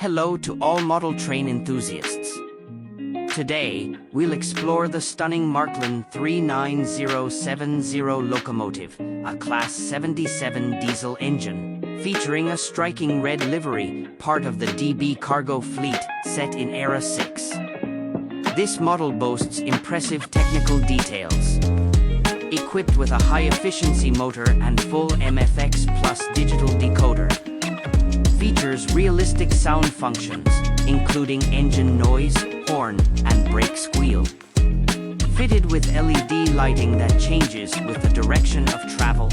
Hello to all model train enthusiasts. Today, we'll explore the stunning Märklin 39070 locomotive, a Class 77 diesel engine, featuring a striking red livery, part of the DB cargo fleet set in Era 6. This model boasts impressive technical details. Equipped with a high-efficiency motor and full MFX Plus digital decoder. Features realistic sound functions, including engine noise, horn, and brake squeal. Fitted with LED lighting that changes with the direction of travel.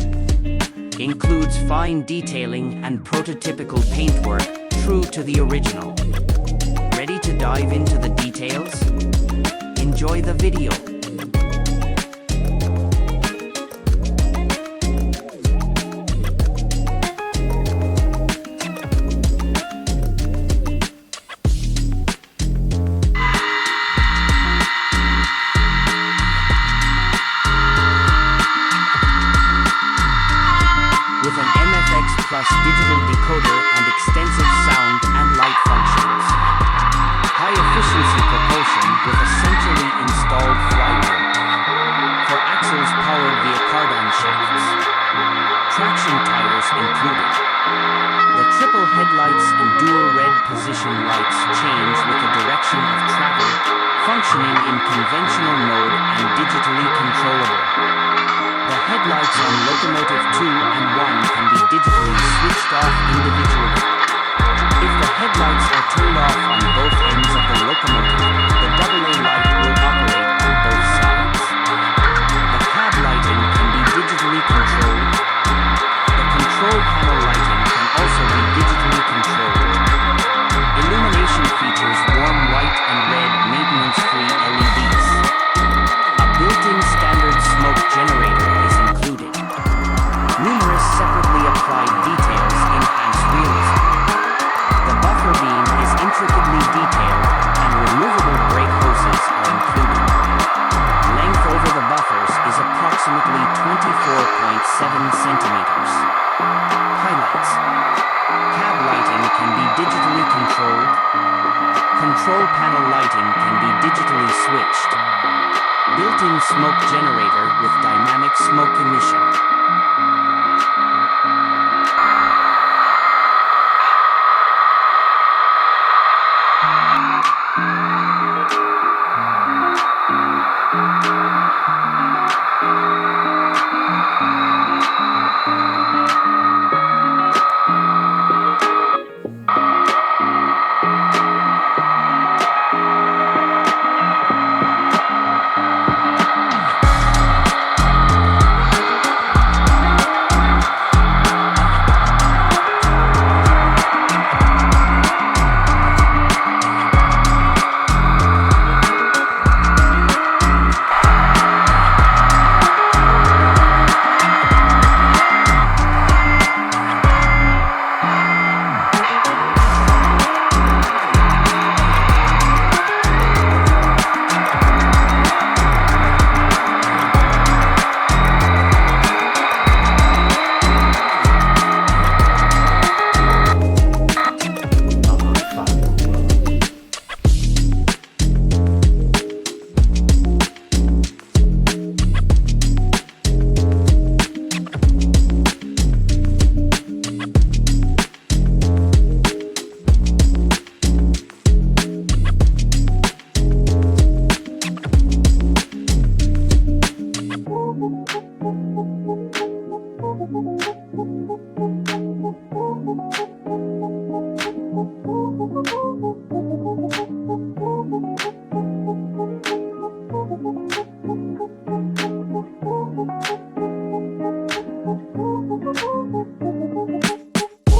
Includes fine detailing and prototypical paintwork, true to the original. Ready to dive into the details? Enjoy the video. With an MFX Plus digital decoder and extensive sound and light functions. High-efficiency propulsion with a centrally installed flywheel. For axles powered via cardan shafts. Traction tires included. The triple headlights and dual red position lights change with the direction of travel, functioning in conventional mode and digitally controllable. The headlights on locomotive 2 and 1 can be digitally switched off individually. If the headlights are turned off on both ends of the locomotive, the AA light will operate on both sides. The cab lighting can be digitally controlled. The control panel lighting can also be digitally controlled. Illumination features warm white and red maintenance-free LEDs. A built-in standard smoke generator is included. Numerous separately applied details enhance realism. The buffer beam is intricately detailed and removable brake hoses are included. Length over the buffers is approximately 24.7 centimeters. Highlights. Cab lighting can be digitally controlled. Control panel lighting can be digitally switched. Built-in smoke generator with dynamic smoke emission.